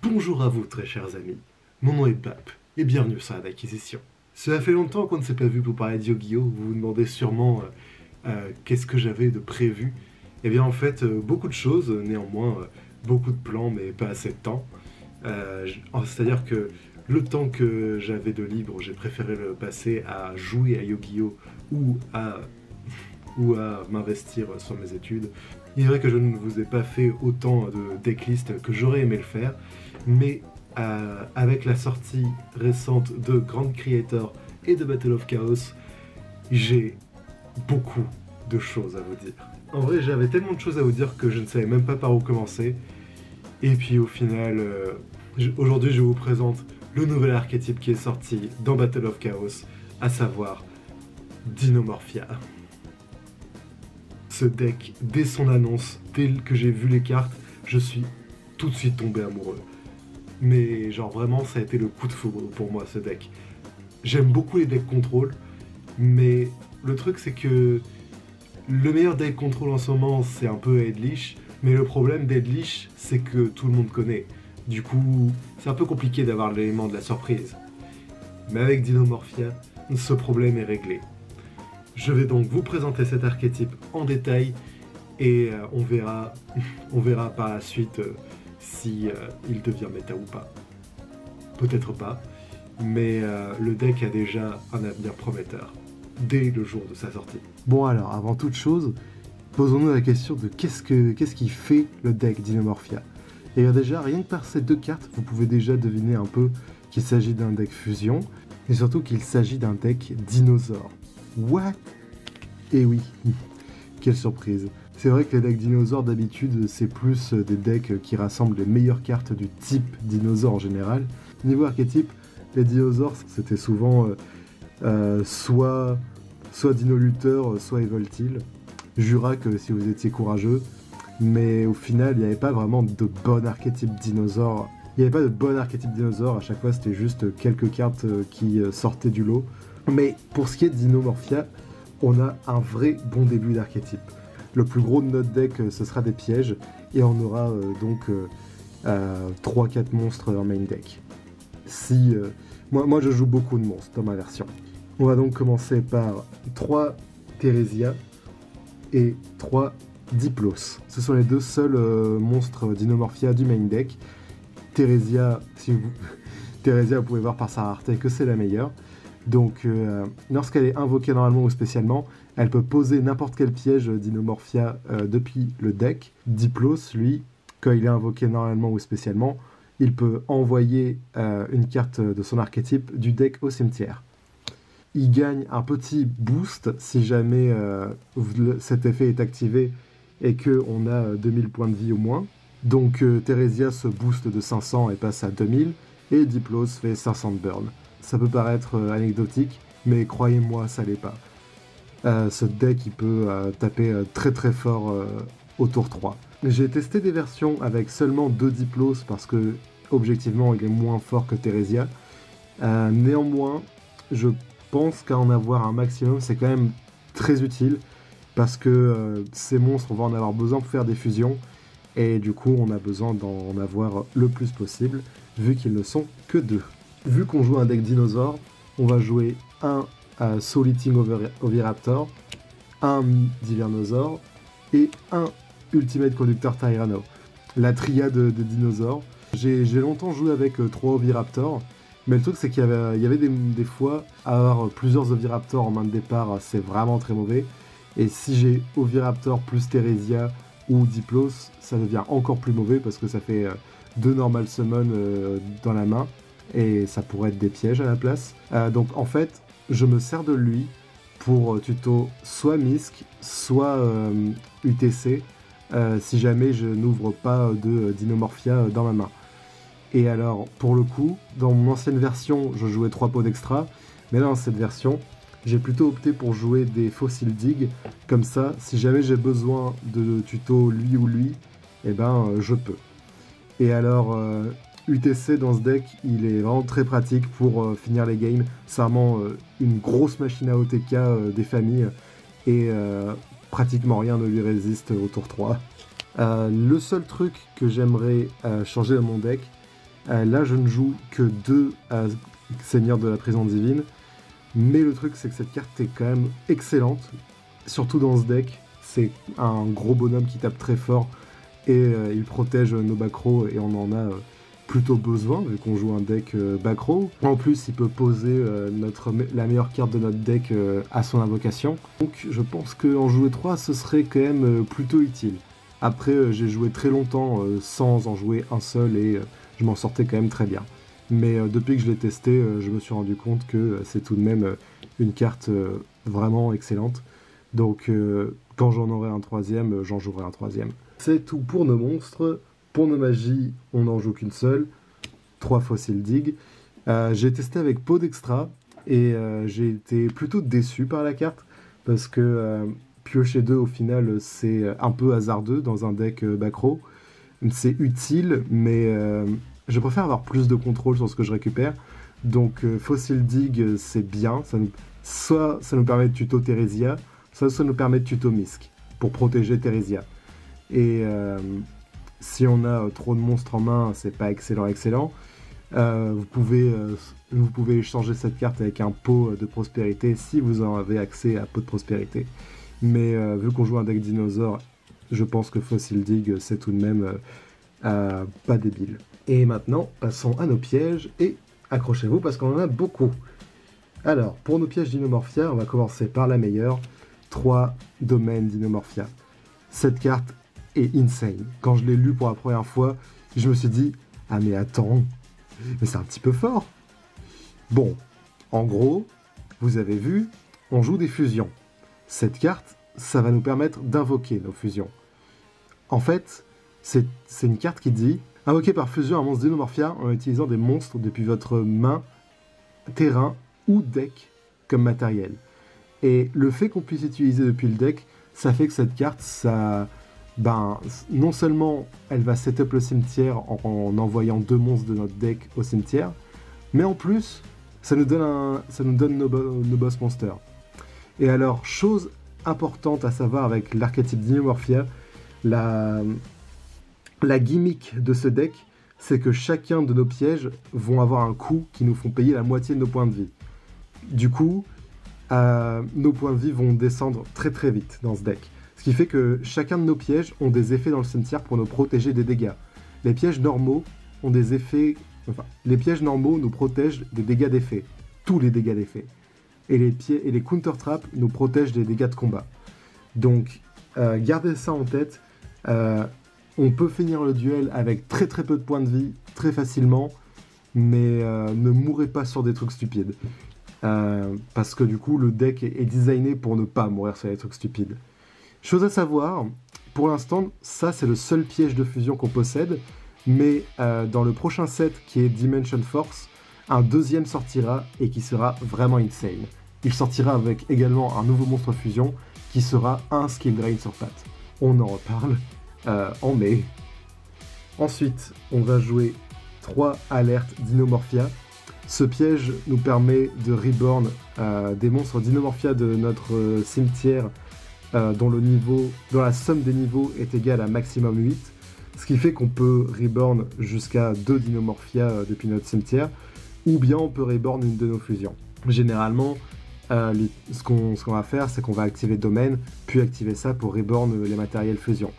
Bonjour à vous très chers amis, mon nom est Bap et bienvenue sur la d'acquisition. Cela fait longtemps qu'on ne s'est pas vu pour parler de Yu-Gi-Oh! Vous vous demandez sûrement qu'est-ce que j'avais de prévu. Eh bien en fait beaucoup de choses, néanmoins beaucoup de plans mais pas assez de temps. C'est-à-dire que le temps que j'avais de libre, j'ai préféré le passer à jouer à Yu-Gi-Oh! ou à, ou à m'investir sur mes études. Il est vrai que je ne vous ai pas fait autant de decklists que j'aurais aimé le faire, mais avec la sortie récente de Grand Creator et de Battle of Chaos, j'ai beaucoup de choses à vous dire. En vrai, j'avais tellement de choses à vous dire que je ne savais même pas par où commencer. Et puis au final, aujourd'hui je vous présente le nouvel archétype qui est sorti dans Battle of Chaos, à savoir Dinomorphia. Ce deck, dès son annonce, dès que j'ai vu les cartes, je suis tout de suite tombé amoureux. Mais genre vraiment, ça a été le coup de foudre pour moi, ce deck. J'aime beaucoup les decks contrôle, mais le truc c'est que le meilleur deck contrôle en ce moment, c'est un peu Eldritch, mais le problème d'Eldritch, c'est que tout le monde connaît. Du coup, c'est un peu compliqué d'avoir l'élément de la surprise. Mais avec Dinomorphia, ce problème est réglé. Je vais donc vous présenter cet archétype en détail et on verra par la suite si il devient méta ou pas. Peut-être pas, mais le deck a déjà un avenir prometteur dès le jour de sa sortie. Bon alors, avant toute chose, posons-nous la question de qu'est-ce qui fait le deck Dinomorphia. Et déjà, rien que par ces deux cartes, vous pouvez déjà deviner un peu qu'il s'agit d'un deck fusion, et surtout qu'il s'agit d'un deck dinosaure. What? Eh oui, quelle surprise. C'est vrai que les decks dinosaures d'habitude, c'est plus des decks qui rassemblent les meilleures cartes du type dinosaure en général. Niveau archétype, les dinosaures, c'était souvent soit Dino Luther, soit Evoltil. Jurak si vous étiez courageux, mais au final, il n'y avait pas vraiment de bon archétype dinosaure. Il n'y avait pas de bon archétype dinosaure, à chaque fois c'était juste quelques cartes qui sortaient du lot. Mais pour ce qui est de Dinomorphia, on a un vrai bon début d'archétype. Le plus gros de notre deck, ce sera des pièges, et on aura donc 3-4 monstres en main deck. Moi je joue beaucoup de monstres dans ma version. On va donc commencer par 3 Theresia et 3 Diplos. Ce sont les deux seuls monstres Dinomorphia du main deck. Theresia, vous pouvez voir par sa rareté que c'est la meilleure. Donc, lorsqu'elle est invoquée normalement ou spécialement, elle peut poser n'importe quel piège Dinomorphia depuis le deck. Diplos, lui, quand il est invoqué normalement ou spécialement, il peut envoyer une carte de son archétype du deck au cimetière. Il gagne un petit boost si jamais cet effet est activé et qu'on a 2000 points de vie au moins. Donc Theresia se booste de 500 et passe à 2000, et Diplos fait 500 de burn. Ça peut paraître anecdotique, mais croyez-moi, ça l'est pas. Ce deck, il peut taper très très fort au tour 3. J'ai testé des versions avec seulement 2 Diplos parce que, objectivement, il est moins fort que Theresia. Néanmoins, je pense qu'à en avoir un maximum, c'est quand même très utile parce que ces monstres, on va en avoir besoin pour faire des fusions, et du coup, on a besoin d'en avoir le plus possible, vu qu'ils ne sont que 2. Vu qu'on joue un deck dinosaure, on va jouer un Soul Eating Oviraptor, un Divernosaur et un Ultimate Conductor Tyranno. La triade de dinosaures. J'ai longtemps joué avec 3 Oviraptors, mais le truc c'est qu'il y avait des fois, avoir plusieurs Oviraptors en main de départ, c'est vraiment très mauvais. Et si j'ai Oviraptor plus Theresia ou Diplos, ça devient encore plus mauvais parce que ça fait 2 normal summon dans la main. Et ça pourrait être des pièges à la place. Donc en fait, je me sers de lui pour tuto soit Misk, soit UTC, si jamais je n'ouvre pas de Dinomorphia dans ma main. Et alors, pour le coup, dans mon ancienne version, je jouais 3 pots d'extra, mais là, dans cette version, j'ai plutôt opté pour jouer des Fossil Dig, comme ça, si jamais j'ai besoin de tuto lui ou lui, eh ben, je peux. Et alors... UTC dans ce deck, il est vraiment très pratique pour finir les games. C'est vraiment une grosse machine à OTK des familles, et pratiquement rien ne lui résiste au tour 3. Le seul truc que j'aimerais changer dans mon deck, Là, je ne joue que 2 Seigneurs de la Prison Divine, mais le truc, c'est que cette carte est quand même excellente, surtout dans ce deck. C'est un gros bonhomme qui tape très fort, et il protège nos backrows, et on en a plutôt besoin, vu qu'on joue un deck backrow. En plus, il peut poser la meilleure carte de notre deck à son invocation. Donc je pense qu'en jouer 3, ce serait quand même plutôt utile. Après, j'ai joué très longtemps sans en jouer un seul, et je m'en sortais quand même très bien. Mais depuis que je l'ai testé, je me suis rendu compte que c'est tout de même une carte vraiment excellente. Donc quand j'en aurai un troisième, j'en jouerai un troisième. C'est tout pour nos monstres. Pour nos magies, on n'en joue qu'une seule. 3 Fossil Dig. J'ai testé avec Podextra et j'ai été plutôt déçu par la carte parce que piocher 2 au final c'est un peu hasardeux dans un deck backrow. C'est utile, mais je préfère avoir plus de contrôle sur ce que je récupère. Donc Fossil Dig c'est bien, soit ça nous permet de tuto Theresia, soit ça nous permet de tuto Misk pour protéger Theresia. Et si on a trop de monstres en main, c'est pas excellent. Vous pouvez échanger cette carte avec un pot de prospérité si vous en avez accès à pot de prospérité. Mais vu qu'on joue un deck dinosaure, je pense que Fossil Dig c'est tout de même pas débile. Et maintenant, passons à nos pièges et accrochez-vous parce qu'on en a beaucoup. Alors, pour nos pièges d'Inomorphia, on va commencer par la meilleure. 3 domaines d'Inomorphia. Cette carte est insane. Quand je l'ai lu pour la première fois, je me suis dit « Ah mais attends, mais c'est un petit peu fort !» Bon, en gros, vous avez vu, on joue des fusions. Cette carte, ça va nous permettre d'invoquer nos fusions. En fait, c'est une carte qui dit « Invoquez par fusion un monstre d'Inomorphia en utilisant des monstres depuis votre main, terrain ou deck comme matériel. » Et le fait qu'on puisse utiliser depuis le deck, ça fait que cette carte, non seulement elle va setup le cimetière en envoyant 2 monstres de notre deck au cimetière, mais en plus, ça nous donne nos boss monsters. Et alors, chose importante à savoir avec l'archétype d'Inomorphia, la gimmick de ce deck, c'est que chacun de nos pièges vont avoir un coût qui nous font payer la moitié de nos points de vie. Du coup, nos points de vie vont descendre très très vite dans ce deck. Ce qui fait que chacun de nos pièges ont des effets dans le cimetière pour nous protéger des dégâts. Les pièges normaux ont des effets... Enfin, les pièges normaux nous protègent des dégâts d'effet. Tous les dégâts d'effet. Et les counter traps nous protègent des dégâts de combat. Donc, gardez ça en tête. On peut finir le duel avec très très peu de points de vie, très facilement. Mais ne mourrez pas sur des trucs stupides. Parce que du coup, le deck est designé pour ne pas mourir sur des trucs stupides. Chose à savoir, pour l'instant, ça c'est le seul piège de fusion qu'on possède, mais dans le prochain set qui est Dimension Force, un deuxième sortira et qui sera vraiment insane. Il sortira avec également un nouveau monstre fusion qui sera un skill drain sur patte. On en reparle en mai. Ensuite, on va jouer 3 alertes d'Inomorphia. Ce piège nous permet de reborn des monstres d'Inomorphia de notre cimetière dont la somme des niveaux est égale à maximum 8, ce qui fait qu'on peut reborn jusqu'à 2 Dinomorphia depuis notre cimetière, ou bien on peut reborn une de nos fusions. Généralement, ce qu'on va faire, c'est qu'on va activer domaine, puis activer ça pour reborn les matériels fusion.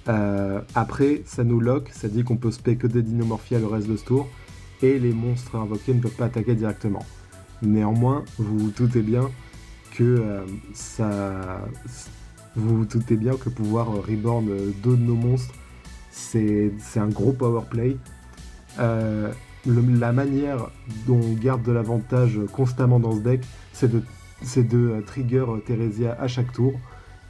Après, ça nous lock, ça dit qu'on peut spé que des Dinomorphia le reste de ce tour, et les monstres invoqués ne peuvent pas attaquer directement. Néanmoins, vous vous doutez bien que pouvoir reborn 2 de nos monstres, c'est un gros powerplay. La manière dont on garde de l'avantage constamment dans ce deck, c'est de trigger Theresia à chaque tour,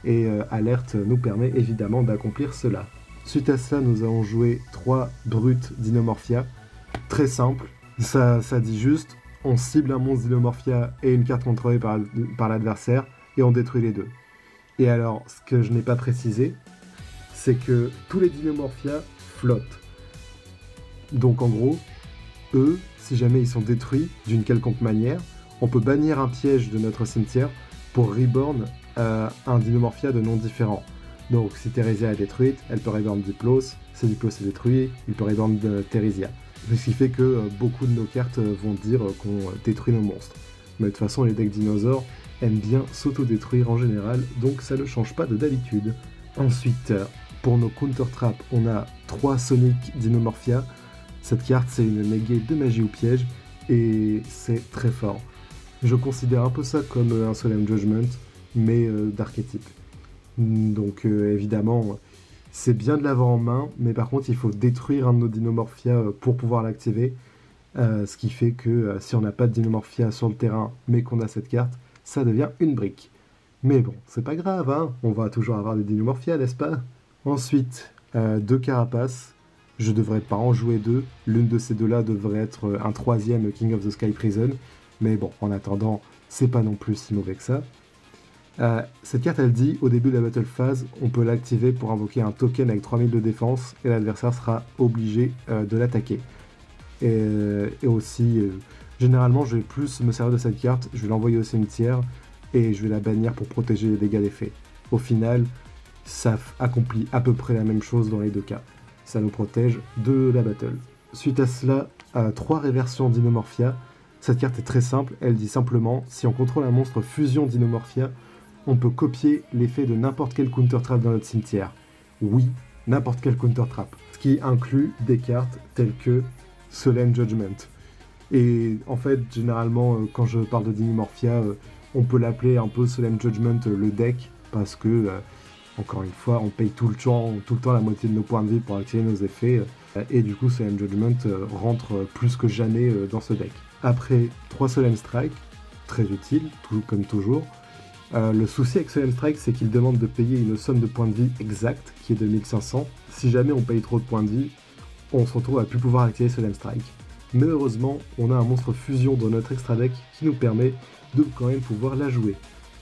et Alerte nous permet évidemment d'accomplir cela. Suite à ça, nous allons jouer 3 brutes d'Inomorphia. Très simple, ça dit juste, on cible un monstre d'Inomorphia et une carte contrôlée par l'adversaire, et on détruit les deux. Et alors, ce que je n'ai pas précisé, c'est que tous les Dinomorphia flottent. Donc en gros, eux, si jamais ils sont détruits d'une quelconque manière, on peut bannir un piège de notre cimetière pour reborn un Dinomorphia de nom différent. Donc si Theresia est détruite, elle peut reborn Diplos, si Diplos est détruit, il peut reborn Theresia. Ce qui fait que beaucoup de nos cartes vont dire qu'on détruit nos monstres. Mais de toute façon, les decks dinosaures aiment bien s'auto-détruire en général, donc ça ne change pas de d'habitude. Ensuite, pour nos counter-traps, on a 3 Sonic Dinomorphia. Cette carte, c'est une négée de magie ou piège, et c'est très fort. Je considère un peu ça comme un Solemn Judgment, mais d'archétype. Donc évidemment, c'est bien de l'avoir en main, mais par contre, il faut détruire un de nos Dinomorphia pour pouvoir l'activer. Ce qui fait que si on n'a pas de Dinomorphia sur le terrain, mais qu'on a cette carte, ça devient une brique. Mais bon, c'est pas grave, hein, on va toujours avoir des Dinomorphia, n'est-ce pas? Ensuite, 2 carapaces. Je devrais pas en jouer 2. L'une de ces deux-là devrait être un 3e King of the Sky Prison. Mais bon, en attendant, c'est pas non plus si mauvais que ça. Cette carte, elle dit, au début de la battle phase, on peut l'activer pour invoquer un token avec 3000 de défense, et l'adversaire sera obligé de l'attaquer. Et aussi, généralement, je vais plus me servir de cette carte, je vais l'envoyer au cimetière, et je vais la bannir pour protéger les dégâts d'effet. Au final, ça accomplit à peu près la même chose dans les deux cas. Ça nous protège de la battle. Suite à cela, 3 réversions Dinomorphia. Cette carte est très simple, elle dit simplement, si on contrôle un monstre fusion Dinomorphia, on peut copier l'effet de n'importe quel counter-trap dans notre cimetière. Oui, n'importe quel counter-trap. Ce qui inclut des cartes telles que Solemn Judgment. Et en fait, généralement, quand je parle de Dinomorphia, on peut l'appeler un peu Solemn Judgment le deck, parce que, encore une fois, on paye tout le temps la moitié de nos points de vie pour activer nos effets, et du coup, Solemn Judgment rentre plus que jamais dans ce deck. Après, 3 Solemn Strike, très utile, comme toujours. Le souci avec Solemn Strike, c'est qu'il demande de payer une somme de points de vie exacte, qui est de 1500. Si jamais on paye trop de points de vie, on se retrouve à ne plus pouvoir activer Solemn Strike. Mais heureusement, on a un monstre fusion dans notre extra deck qui nous permet de quand même pouvoir la jouer.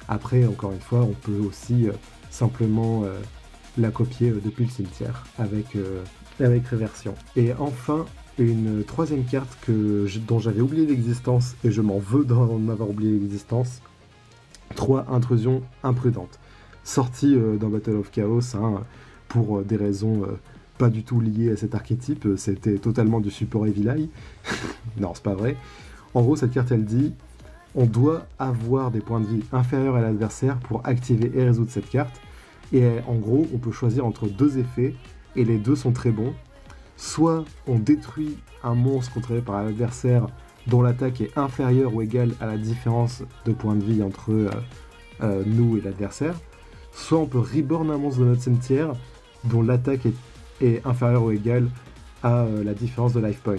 Après, encore une fois, on peut aussi simplement la copier depuis le cimetière avec réversion. Et enfin, une 3e carte dont j'avais oublié l'existence, et je m'en veux d'en avoir oublié l'existence. 3 intrusions imprudentes. Sorties dans Battle of Chaos, hein, pour des raisons pas du tout liées à cet archétype, c'était totalement du support Evil Eye. Non, c'est pas vrai. En gros, cette carte, elle dit, on doit avoir des points de vie inférieurs à l'adversaire pour activer et résoudre cette carte. Et en gros, on peut choisir entre 2 effets, et les 2 sont très bons. Soit on détruit un monstre contrôlé par l'adversaire dont l'attaque est inférieure ou égale à la différence de points de vie entre nous et l'adversaire, soit on peut reborn un monstre de notre cimetière dont l'attaque est inférieure ou égale à la différence de life points.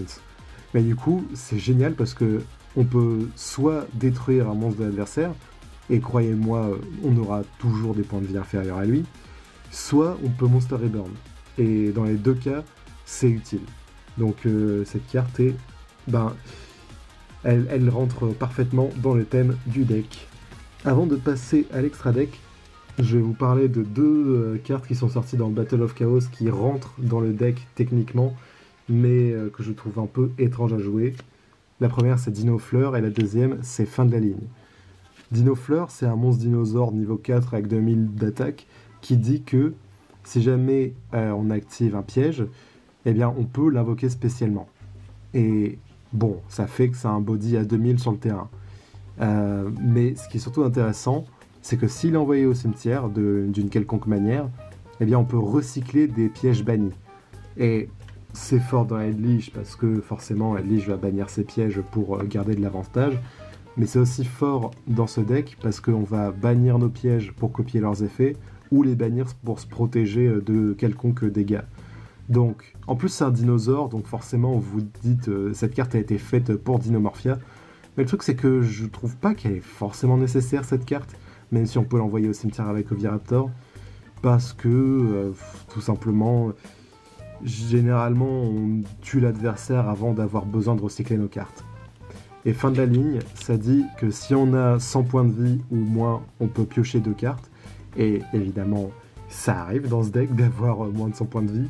Mais du coup, c'est génial parce que on peut soit détruire un monstre de l'adversaire, et croyez-moi, on aura toujours des points de vie inférieurs à lui, soit on peut monster reborn. Et dans les 2 cas, c'est utile. Donc cette carte est... Elle rentre parfaitement dans le thème du deck. Avant de passer à l'extra deck, je vais vous parler de 2 cartes qui sont sorties dans Battle of Chaos qui rentrent dans le deck techniquement, mais que je trouve un peu étrange à jouer. La première, c'est Dinofleur, et la deuxième, c'est Fin de la ligne. Dinofleur, c'est un monstre dinosaure niveau 4 avec 2000 d'attaque qui dit que si jamais on active un piège, eh bien on peut l'invoquer spécialement. Et bon, ça fait que c'est un body à 2000 sur le terrain. Mais ce qui est surtout intéressant, c'est que s'il est envoyé au cimetière d'une quelconque manière, eh bien on peut recycler des pièges bannis. Et c'est fort dans Headleash parce que forcément Headleash va bannir ses pièges pour garder de l'avantage. Mais c'est aussi fort dans ce deck parce qu'on va bannir nos pièges pour copier leurs effets ou les bannir pour se protéger de quelconque dégâts. Donc, en plus c'est un dinosaure, donc forcément vous dites cette carte a été faite pour Dinomorphia. Mais le truc c'est que je trouve pas qu'elle est forcément nécessaire cette carte, même si on peut l'envoyer au cimetière avec Oviraptor, parce que tout simplement, généralement on tue l'adversaire avant d'avoir besoin de recycler nos cartes. Et fin de la ligne, ça dit que si on a 100 points de vie ou moins, on peut piocher 2 cartes. Et évidemment, ça arrive dans ce deck d'avoir moins de 100 points de vie.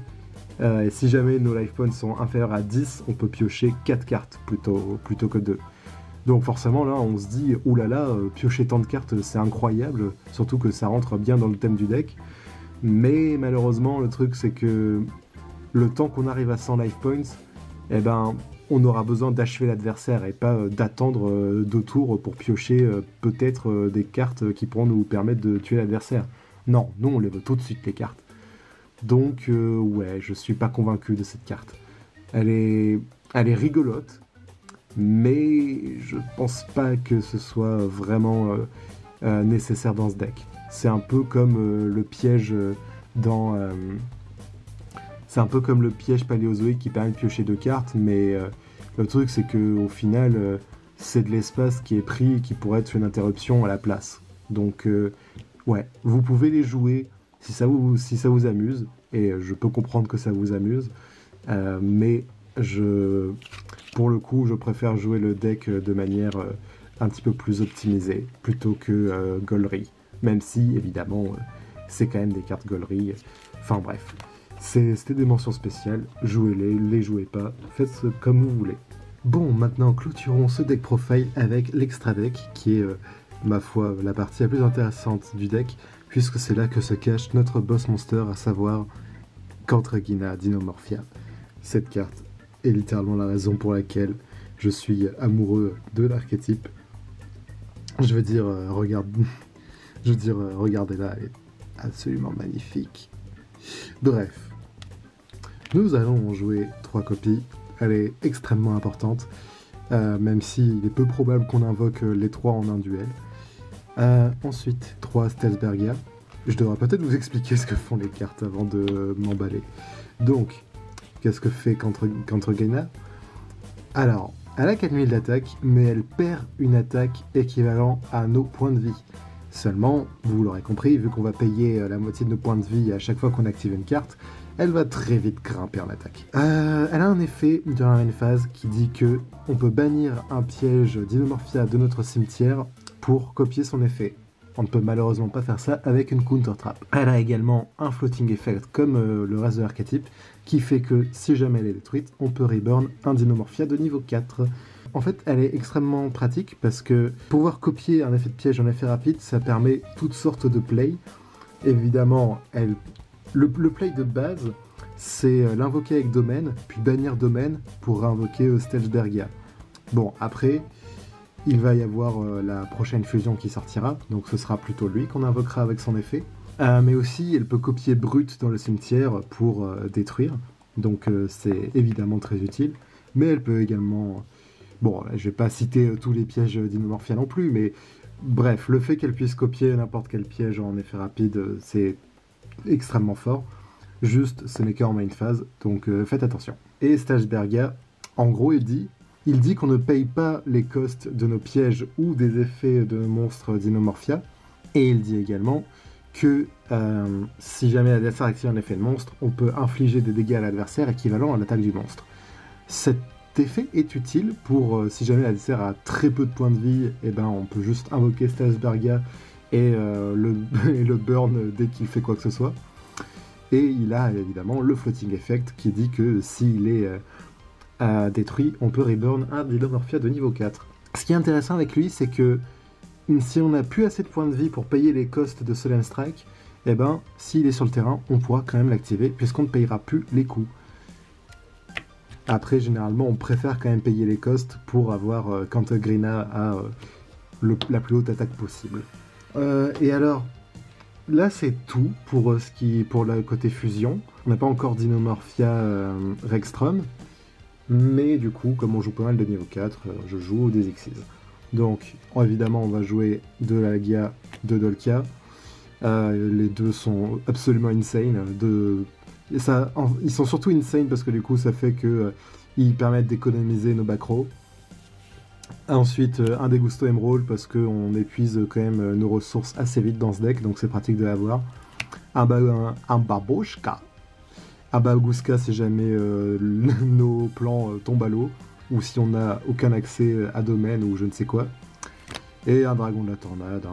Et si jamais nos life points sont inférieurs à 10, on peut piocher 4 cartes plutôt que 2. Donc forcément là, on se dit, oulala, piocher tant de cartes, c'est incroyable, surtout que ça rentre bien dans le thème du deck. Mais malheureusement, le truc c'est que le temps qu'on arrive à 100 life points, eh ben, on aura besoin d'achever l'adversaire et pas d'attendre 2 tours pour piocher peut-être des cartes qui pourront nous permettre de tuer l'adversaire. Non, nous on les veut tout de suite les cartes. Donc ouais, je suis pas convaincu de cette carte. Elle est rigolote, mais je pense pas que ce soit vraiment nécessaire dans ce deck. C'est un peu comme le piège dans... c'est un peu comme le piège paléozoïque qui permet de piocher 2 cartes, mais le truc c'est que au final, c'est de l'espace qui est pris et qui pourrait être une interruption à la place. Donc ouais, vous pouvez les jouer si ça vous amuse, et je peux comprendre que ça vous amuse, mais pour le coup, je préfère jouer le deck de manière un petit peu plus optimisée, plutôt que Golry. Même si, évidemment, c'est quand même des cartes Golry. Enfin bref, c'était des mentions spéciales, jouez-les, les jouez pas, faites comme vous voulez. Bon, maintenant clôturons ce deck profile avec l'extra deck, qui est, ma foi, la partie la plus intéressante du deck, puisque c'est là que se cache notre boss monster, à savoir Cantragina Dinomorphia. Cette carte est littéralement la raison pour laquelle je suis amoureux de l'archétype. Je veux dire, regardez-la, elle est absolument magnifique. Bref, nous allons en jouer 3 copies. Elle est extrêmement importante, même s'il est peu probable qu'on invoque les 3 en un duel. Ensuite, 3 Stealthbergia. Je devrais peut-être vous expliquer ce que font les cartes avant de m'emballer. Donc, qu'est-ce que fait Cantragina? Alors, elle a 4000 d'attaque, mais elle perd une attaque équivalent à nos points de vie. Seulement, vous l'aurez compris, vu qu'on va payer la moitié de nos points de vie à chaque fois qu'on active une carte, elle va très vite grimper en attaque. Elle a un effet durant une phase qui dit que on peut bannir un piège Dinomorphia de notre cimetière pour copier son effet. On ne peut malheureusement pas faire ça avec une counter trap. Elle a également un floating effect comme le reste de l'archétype, qui fait que si jamais elle est détruite, on peut reburn un Dinomorphia de niveau 4. En fait, elle est extrêmement pratique parce que pouvoir copier un effet de piège en effet rapide, ça permet toutes sortes de plays. Évidemment, le play de base, c'est l'invoquer avec domaine, puis bannir domaine pour réinvoquer Stealthbergia. Bon, après, il va y avoir la prochaine fusion qui sortira, donc ce sera plutôt lui qu'on invoquera avec son effet. Mais aussi, elle peut copier brut dans le cimetière pour détruire, donc c'est évidemment très utile. Mais elle peut également... Bon, je vais pas citer tous les pièges d'Inomorphia non plus, mais bref, le fait qu'elle puisse copier n'importe quel piège en effet rapide, c'est extrêmement fort. Juste, ce n'est qu'en main phase, donc faites attention. Et Stealthbergia, en gros, il dit qu'on ne paye pas les costs de nos pièges ou des effets de nos monstres d'Inomorphia, et il dit également que si jamais l'adversaire active un effet de monstre, on peut infliger des dégâts à l'adversaire équivalents à l'attaque du monstre. Cet effet est utile pour si jamais l'adversaire a très peu de points de vie, et ben on peut juste invoquer Stealthbergia et le burn dès qu'il fait quoi que ce soit. Et il a évidemment le floating effect qui dit que s'il est détruit, on peut reburn un Dinomorphia de niveau 4. Ce qui est intéressant avec lui, c'est que si on n'a plus assez de points de vie pour payer les costs de Solemn Strike, eh ben, s'il est sur le terrain, on pourra quand même l'activer, puisqu'on ne payera plus les coups. Après, généralement, on préfère quand même payer les costs pour avoir Cantragina à la plus haute attaque possible. Et alors, là, c'est tout pour le côté fusion. On n'a pas encore Dinomorphia Rexstrom, mais du coup, comme on joue pas mal de niveau 4, je joue des Xyz. Donc, évidemment, on va jouer de Lagia, de Dolkia. Les deux sont absolument insane. Ils sont surtout insane parce que du coup, ça fait que ils permettent d'économiser nos back row. Ensuite, un Degusto Emerald parce qu'on épuise quand même nos ressources assez vite dans ce deck, donc c'est pratique de l'avoir. Un Babushka. Un Babushka si jamais nos plans tombent à l'eau, ou si on n'a aucun accès à domaine ou je ne sais quoi. Et un Dragon de la Tornade.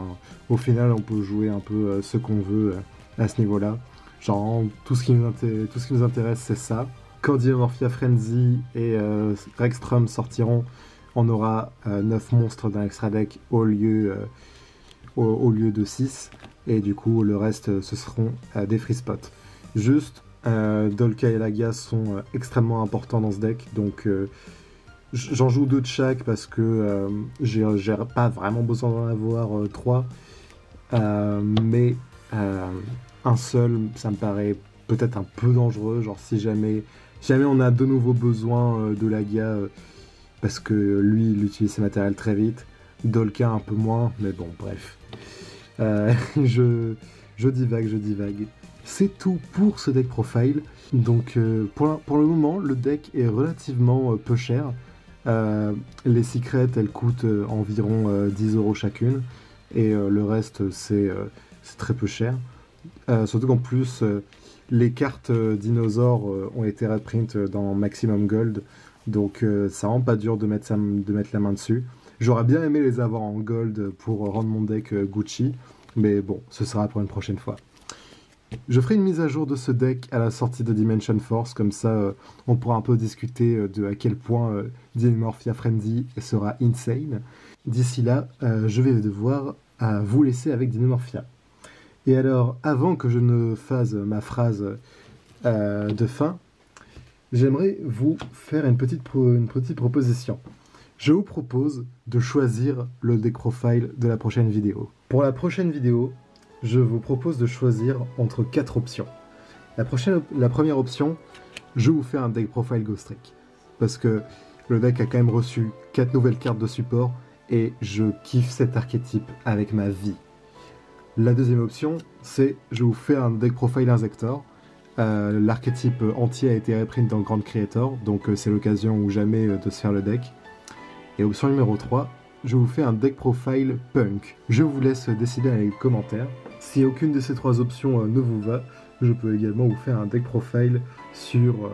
Au final, on peut jouer un peu ce qu'on veut à ce niveau-là. Genre, tout ce qui nous intéresse, c'est ça. Quand Dinomorphia Frenzy et Rexstrom sortiront, on aura 9 monstres dans l'extra deck au lieu de 6. Et du coup, le reste, ce seront des free spots. Juste, Dolka et Laga sont extrêmement importants dans ce deck, donc j'en joue 2 de chaque parce que j'ai pas vraiment besoin d'en avoir 3, mais un seul, ça me paraît peut-être un peu dangereux, genre si jamais on a de nouveau besoin de Laga, parce que lui, il utilise ses matériels très vite, Dolka un peu moins, mais bon, bref. Je divague. C'est tout pour ce deck profile. Donc pour le moment, le deck est relativement peu cher. Les secrets, elles coûtent environ 10 € chacune. Et le reste, c'est très peu cher. Surtout qu'en plus, les cartes dinosaures ont été reprint dans Maximum Gold. Donc ça rend pas dur de mettre la main dessus. J'aurais bien aimé les avoir en gold pour rendre mon deck Gucci. Mais bon, ce sera pour une prochaine fois. Je ferai une mise à jour de ce deck à la sortie de Dimension Force, comme ça on pourra un peu discuter de à quel point Dynamorphia Frenzy sera insane. D'ici là, je vais devoir vous laisser avec Dynamorphia. Et alors, avant que je ne fasse ma phrase de fin, j'aimerais vous faire une petite proposition. Je vous propose de choisir le deck profile de la prochaine vidéo. Pour la prochaine vidéo, je vous propose de choisir entre 4 options. La première option, je vous fais un deck profile Ghost Trick. Parce que le deck a quand même reçu 4 nouvelles cartes de support et je kiffe cet archétype avec ma vie. La deuxième option, c'est je vous fais un deck profile Inzektor. L'archétype entier a été reprint dans Grand Creator, donc c'est l'occasion ou jamais de se faire le deck. Et option numéro 3, je vous fais un deck profile Punk. Je vous laisse décider dans les commentaires. Si aucune de ces 3 options ne vous va, je peux également vous faire un deck profile sur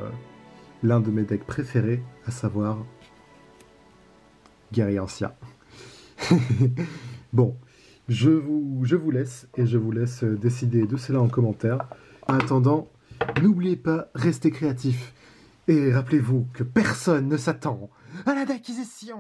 l'un de mes decks préférés, à savoir Guerrier Ancien. Bon, je vous laisse et je vous laisse décider de cela en commentaire. En attendant, n'oubliez pas, restez créatifs. Et rappelez-vous que personne ne s'attend à la acquisition.